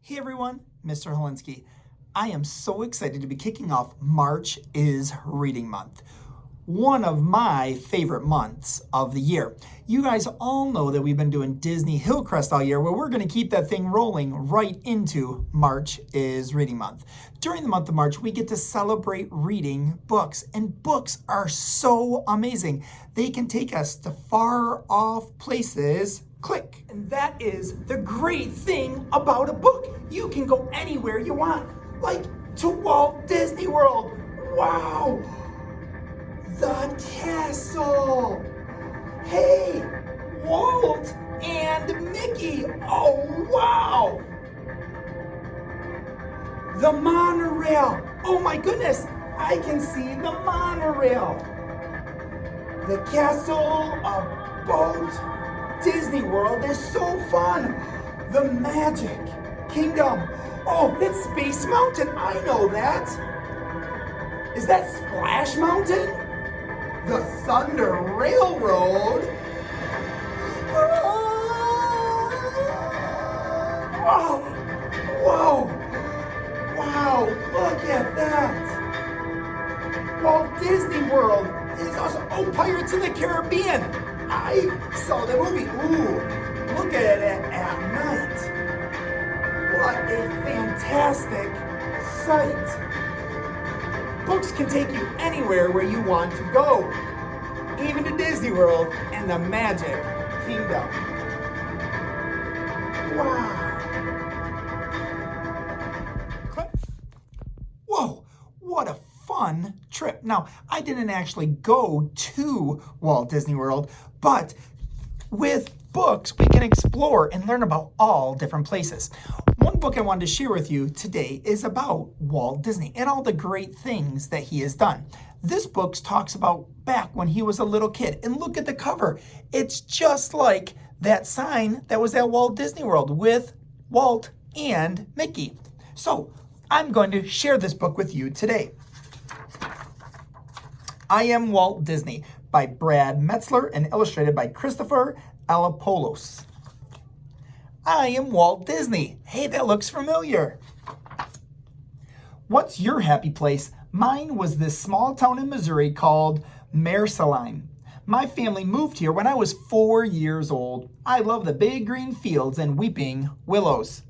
Hey everyone, Mr. Holinsky. I am so excited to be kicking off March is Reading Month, one of my favorite months of the year. You guys all know that we've been doing Disney Hillcrest all year, where we're going to keep that thing rolling right into March is Reading Month. During the month of March, we get to celebrate reading books, and books are so amazing. They can take us to far off places. Click. And that is the great thing about a book. You can go anywhere you want, like to Walt Disney World. Wow! The castle! Hey, Walt and Mickey! Oh, wow! The monorail! Oh my goodness! I can see the monorail! The castle, a boat. Disney World is so fun! The Magic Kingdom! Oh, that's Space Mountain! I know that! Is that Splash Mountain? The Thunder Railroad? Oh, whoa! Wow, look at that! Walt Disney World is also, oh, Pirates of the Caribbean! I saw the movie. Ooh, look at it at night. What a fantastic sight. Books can take you anywhere where you want to go, even to Disney World and the Magic Kingdom. Wow. Whoa, what a fun trip. Now, I didn't actually go to Walt Disney World, but with books, we can explore and learn about all different places. One book I wanted to share with you today is about Walt Disney and all the great things that he has done. This book talks about back when he was a little kid, and look at the cover. It's just like that sign that was at Walt Disney World with Walt and Mickey. So I'm going to share this book with you today. I Am Walt Disney by Brad Metzler and illustrated by Christopher Alapoulos. I am Walt Disney. Hey, that looks familiar. What's your happy place? Mine was this small town in Missouri called Marceline. My family moved here when I was 4 years old. I love the big green fields and weeping willows.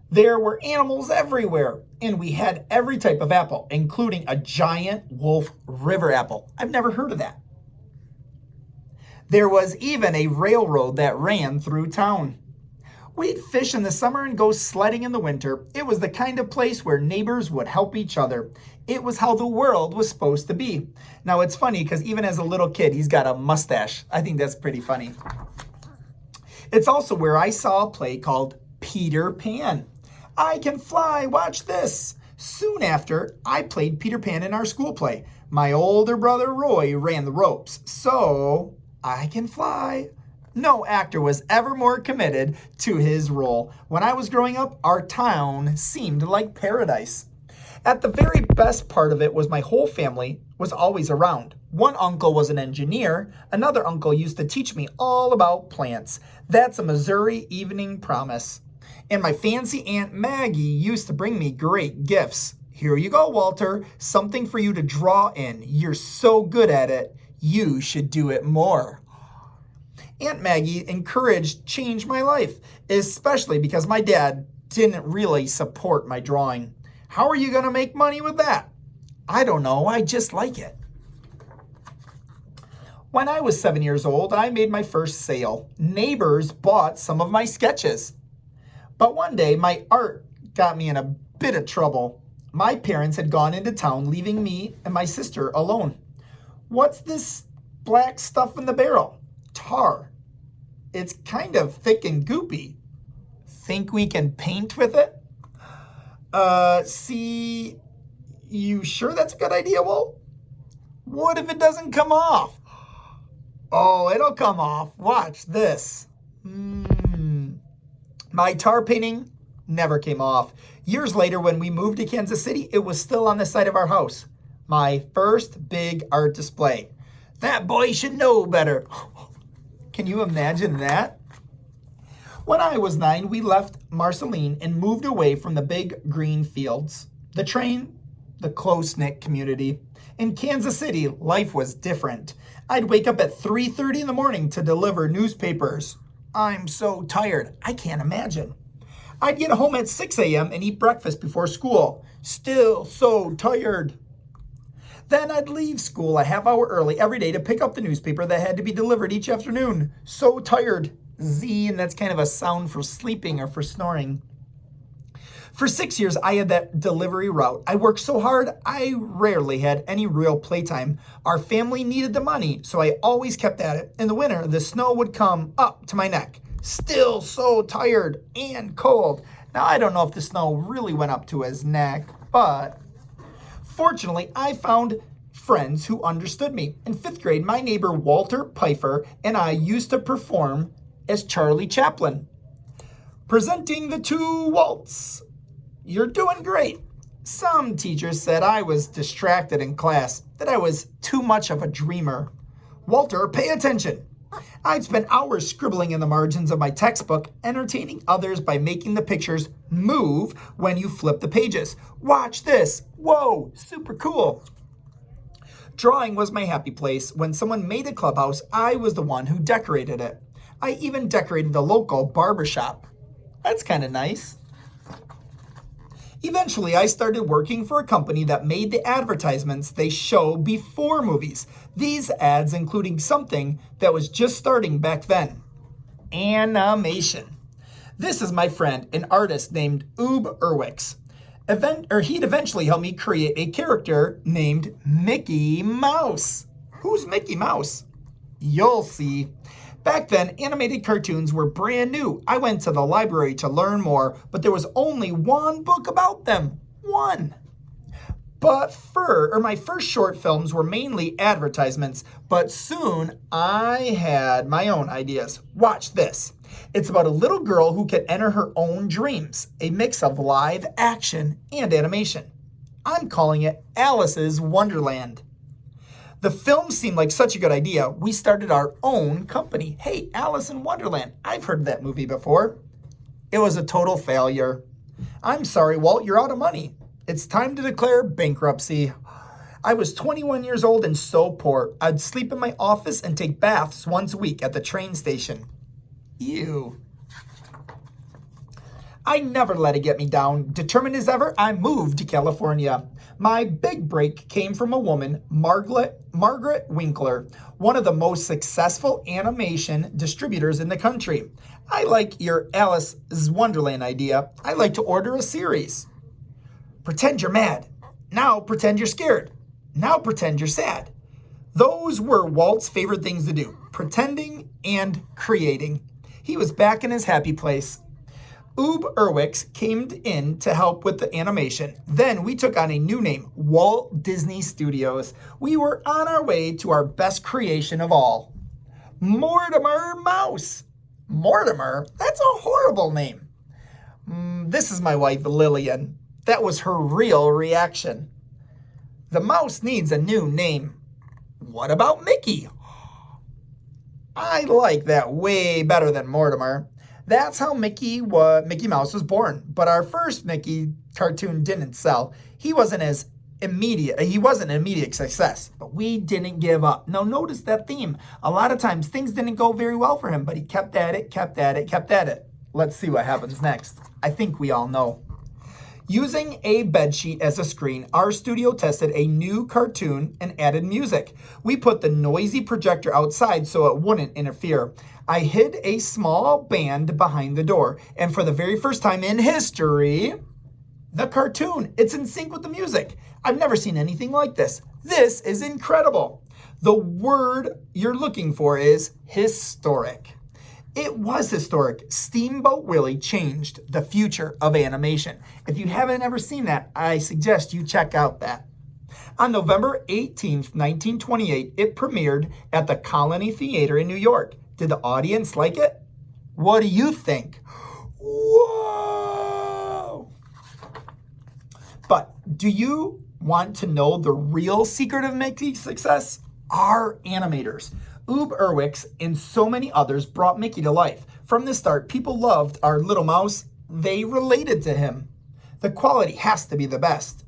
There were animals everywhere, and we had every type of apple, including a giant Wolf River apple. I've never heard of that. There was even a railroad that ran through town. We'd fish in the summer and go sledding in the winter. It was the kind of place where neighbors would help each other. It was how the world was supposed to be. Now, it's funny because even as a little kid, he's got a mustache. I think that's pretty funny. It's also where I saw a play called Peter Pan. I can fly, watch this. Soon after, I played Peter Pan in our school play. My older brother Roy ran the ropes, so I can fly. No actor was ever more committed to his role. When I was growing up, our town seemed like paradise. At the very best part of it was my whole family was always around. One uncle was an engineer. Another uncle used to teach me all about plants. That's a Missouri evening promise. And my fancy Aunt Maggie used to bring me great gifts. Here you go, Walter. Something for you to draw in. You're so good at it. You should do it more. Aunt Maggie encouraged change my life, especially because my dad didn't really support my drawing. How are you going to make money with that? I don't know. I just like it. When I was 7 years old, I made my first sale. Neighbors bought some of my sketches. But one day, my art got me in a bit of trouble. My parents had gone into town, leaving me and my sister alone. What's this black stuff in the barrel? Tar. It's kind of thick and goopy. Think we can paint with it? See, you sure that's a good idea, Walt? What if it doesn't come off? Oh, it'll come off. Watch this. My tar painting never came off. Years later, when we moved to Kansas City, it was still on the side of our house. My first big art display. That boy should know better. Can you imagine that? When I was 9, we left Marceline and moved away from the big green fields, the train, the close-knit community. In Kansas City, life was different. I'd wake up at 3:30 in the morning to deliver newspapers. I'm so tired, I can't imagine. I'd get home at 6 a.m. and eat breakfast before school. Still so tired. Then I'd leave school a half hour early every day to pick up the newspaper that had to be delivered each afternoon. So tired. Z, and that's kind of a sound for sleeping or for snoring. For 6 years, I had that delivery route. I worked so hard, I rarely had any real playtime. Our family needed the money, so I always kept at it. In the winter, the snow would come up to my neck. Still so tired and cold. Now, I don't know if the snow really went up to his neck, but fortunately, I found friends who understood me. In 5th grade, my neighbor Walter Pfeiffer and I used to perform as Charlie Chaplin. Presenting the two Walts. You're doing great. Some teachers said I was distracted in class, that I was too much of a dreamer. Walter, pay attention. I'd spend hours scribbling in the margins of my textbook, entertaining others by making the pictures move when you flip the pages. Watch this. Whoa, super cool. Drawing was my happy place. When someone made a clubhouse, I was the one who decorated it. I even decorated the local barbershop. That's kind of nice. Eventually, I started working for a company that made the advertisements they show before movies. These ads including something that was just starting back then. Animation. This is my friend, an artist named Ube Irwix. He'd eventually help me create a character named Mickey Mouse. Who's Mickey Mouse? You'll see. Back then, animated cartoons were brand new. I went to the library to learn more, but there was only one book about them. One. But my first short films were mainly advertisements, but soon I had my own ideas. Watch this. It's about a little girl who can enter her own dreams, a mix of live action and animation. I'm calling it Alice's Wonderland. The film seemed like such a good idea. We started our own company. Hey, Alice in Wonderland. I've heard that movie before. It was a total failure. I'm sorry, Walt, you're out of money. It's time to declare bankruptcy. I was 21 years old and so poor. I'd sleep in my office and take baths once a week at the train station. Ew. I never let it get me down. Determined as ever, I moved to California. My big break came from a woman, Margaret Winkler, one of the most successful animation distributors in the country. I like your Alice's Wonderland idea. I like to order a series. Pretend you're mad. Now pretend you're scared. Now pretend you're sad. Those were Walt's favorite things to do, pretending and creating. He was back in his happy place. Ube Irwix came in to help with the animation. Then we took on a new name, Walt Disney Studios. We were on our way to our best creation of all, Mortimer Mouse. Mortimer? That's a horrible name. This is my wife, Lillian. That was her real reaction. The mouse needs a new name. What about Mickey? I like that way better than Mortimer. That's how Mickey Mouse was born. But our first Mickey cartoon didn't sell. He wasn't an immediate success. But we didn't give up. Now notice that theme. A lot of times things didn't go very well for him, but he kept at it, kept at it, kept at it. Let's see what happens next. I think we all know. Using a bedsheet as a screen, our studio tested a new cartoon and added music. We put the noisy projector outside so it wouldn't interfere. I hid a small band behind the door, and for the very first time in history, the cartoon, it's in sync with the music. I've never seen anything like this. This is incredible. The word you're looking for is historic. It was historic. Steamboat Willie changed the future of animation. If you haven't ever seen that, I suggest you check out that. On November 18th, 1928, it premiered at the Colony Theater in New York. Did the audience like it? What do you think? Whoa! But do you want to know the real secret of Mickey's success? Our animators. Ube Irwix and so many others brought Mickey to life. From the start, people loved our little mouse. They related to him. The quality has to be the best.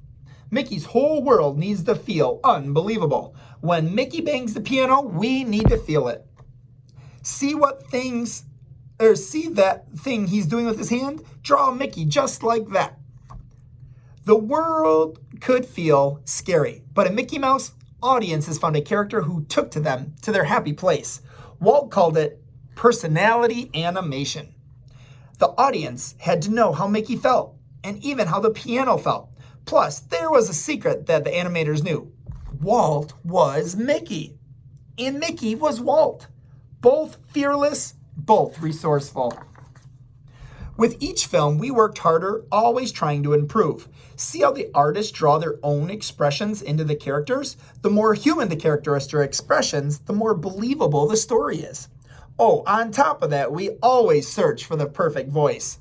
Mickey's whole world needs to feel unbelievable. When Mickey bangs the piano, we need to feel it. See that thing he's doing with his hand? Draw Mickey just like that. The world could feel scary, but a Mickey Mouse audience has found a character who took to them to their happy place. Walt called it personality animation. The audience had to know how Mickey felt and even how the piano felt. Plus, there was a secret that the animators knew. Walt was Mickey, and Mickey was Walt. Both fearless, both resourceful. With each film, we worked harder, always trying to improve. See how the artists draw their own expressions into the characters? The more human the characteristic expressions, the more believable the story is. Oh, on top of that, we always search for the perfect voice.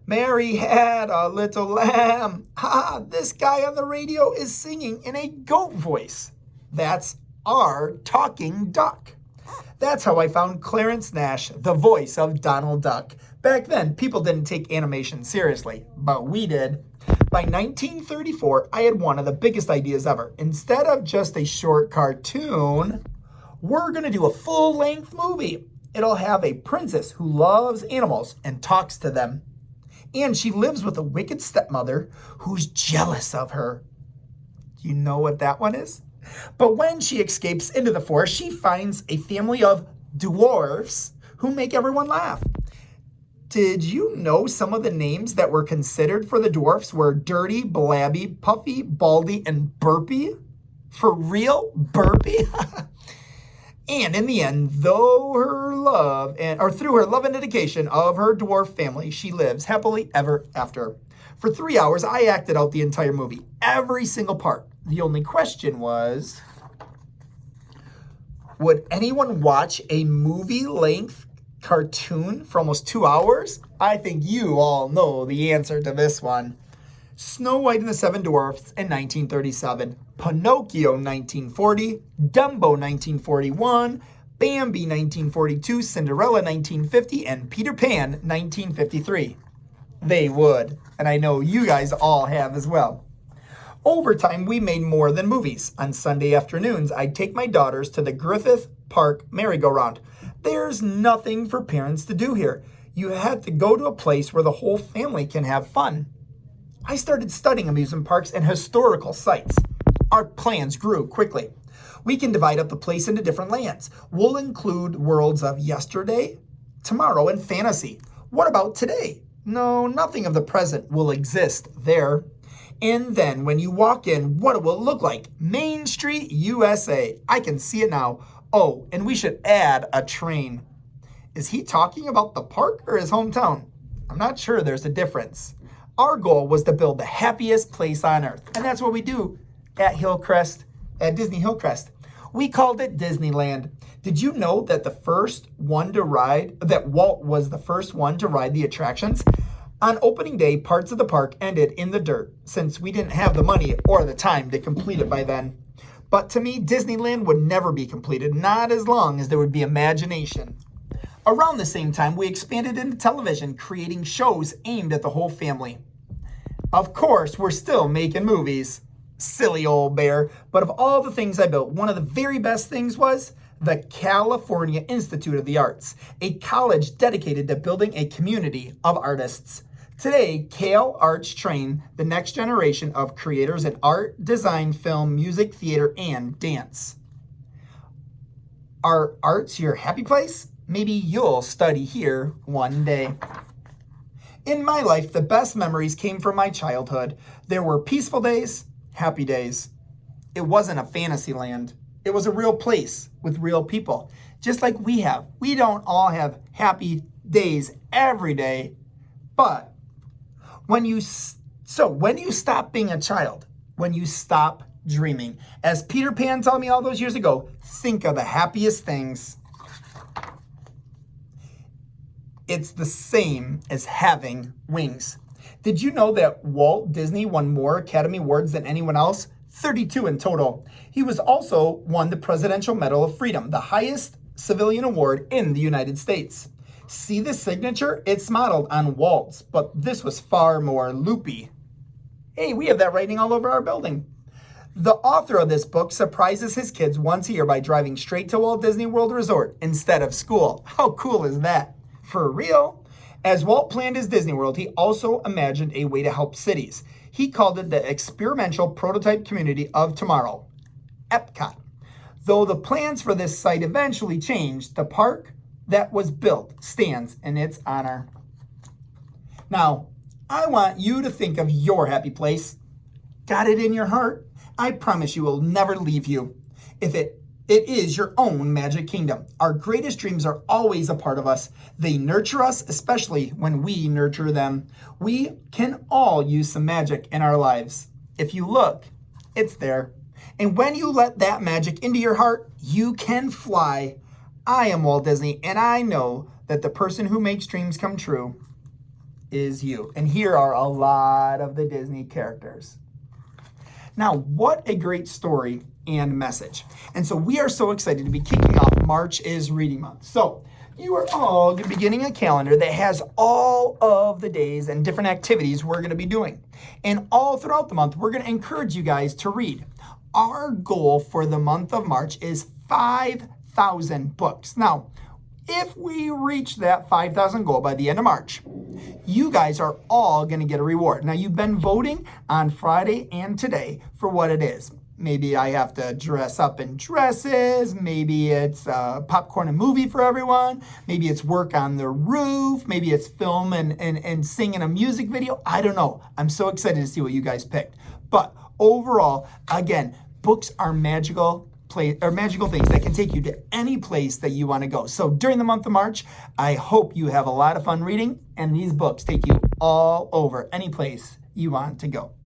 Mary had a little lamb. Ha, this guy on the radio is singing in a goat voice. That's our talking duck. That's how I found Clarence Nash, the voice of Donald Duck. Back then, people didn't take animation seriously, but we did. By 1934, I had one of the biggest ideas ever. Instead of just a short cartoon, we're going to do a full-length movie. It'll have a princess who loves animals and talks to them. And she lives with a wicked stepmother who's jealous of her. You know what that one is? But when she escapes into the forest, she finds a family of dwarfs who make everyone laugh. Did you know some of the names that were considered for the dwarfs were Dirty, Blabby, Puffy, Baldy, and Burpy? For real? Burpy? And in the end, through her love and dedication of her dwarf family, she lives happily ever after. For 3 hours, I acted out the entire movie, every single part. The only question was, would anyone watch a movie-length cartoon for almost 2 hours? I think you all know the answer to this one. Snow White and the Seven Dwarfs in 1937, Pinocchio 1940, Dumbo 1941, Bambi 1942, Cinderella 1950, and Peter Pan 1953. They would, and I know you guys all have as well. Over time, we made more than movies. On Sunday afternoons, I'd take my daughters to the Griffith Park merry-go-round. There's nothing for parents to do here. You have to go to a place where the whole family can have fun. I started studying amusement parks and historical sites. Our plans grew quickly. We can divide up the place into different lands. We'll include worlds of yesterday, tomorrow, and fantasy. What about today? No, nothing of the present will exist there. And then when you walk in, what will it look like? Main Street, USA. I can see it now. Oh, and we should add a train. Is he talking about the park or his hometown? I'm not sure there's a difference. Our goal was to build the happiest place on earth. And that's what we do at Disney Hillcrest. We called it Disneyland. Did you know that Walt was the first one to ride the attractions? On opening day, parts of the park ended in the dirt since we didn't have the money or the time to complete it by then. But to me, Disneyland would never be completed, not as long as there would be imagination. Around the same time, we expanded into television, creating shows aimed at the whole family. Of course, we're still making movies. Silly old bear. But of all the things I built, one of the very best things was the California Institute of the Arts, a college dedicated to building a community of artists. Today, Cal Arts train the next generation of creators in art, design, film, music, theater, and dance. Are arts your happy place? Maybe you'll study here one day. In my life, the best memories came from my childhood. There were peaceful days, happy days. It wasn't a fantasy land. It was a real place with real people, just like we have. We don't all have happy days every day, but when you stop being a child, when you stop dreaming, as Peter Pan taught me all those years ago, think of the happiest things. It's the same as having wings. Did you know that Walt Disney won more Academy Awards than anyone else? 32 in total. He was also won the Presidential Medal of Freedom, the highest civilian award in the United States. See the signature? It's modeled on Walt's, but this was far more loopy. Hey, we have that writing all over our building. The author of this book surprises his kids once a year by driving straight to Walt Disney World Resort instead of school. How cool is that? For real? As Walt planned his Disney World, he also imagined a way to help cities. He called it the Experimental Prototype Community of Tomorrow, Epcot. Though the plans for this site eventually changed, the park that was built stands in its honor. Now, I want you to think of your happy place. Got it in your heart? I promise you will never leave you. If it is your own magic kingdom. Our greatest dreams are always a part of us. They nurture us, especially when we nurture them. We can all use some magic in our lives. If you look, it's there. And when you let that magic into your heart, you can fly. I am Walt Disney, and I know that the person who makes dreams come true is you. And here are a lot of the Disney characters. Now, what a great story and message. And so we are so excited to be kicking off March is Reading Month. So you are all going to be getting a calendar that has all of the days and different activities we're going to be doing. And all throughout the month, we're going to encourage you guys to read. Our goal for the month of March is 5,000 books. Now, if we reach that 5,000 goal by the end of March, you guys are all going to get a reward. Now, you've been voting on Friday and today for what it is. Maybe I have to dress up in dresses. Maybe it's popcorn and movie for everyone. Maybe it's work on the roof. Maybe it's film and sing in a music video. I don't know. I'm so excited to see what you guys picked. But overall, again, books are magical things that can take you to any place that you want to go. So during the month of March, I hope you have a lot of fun reading, and these books take you all over any place you want to go.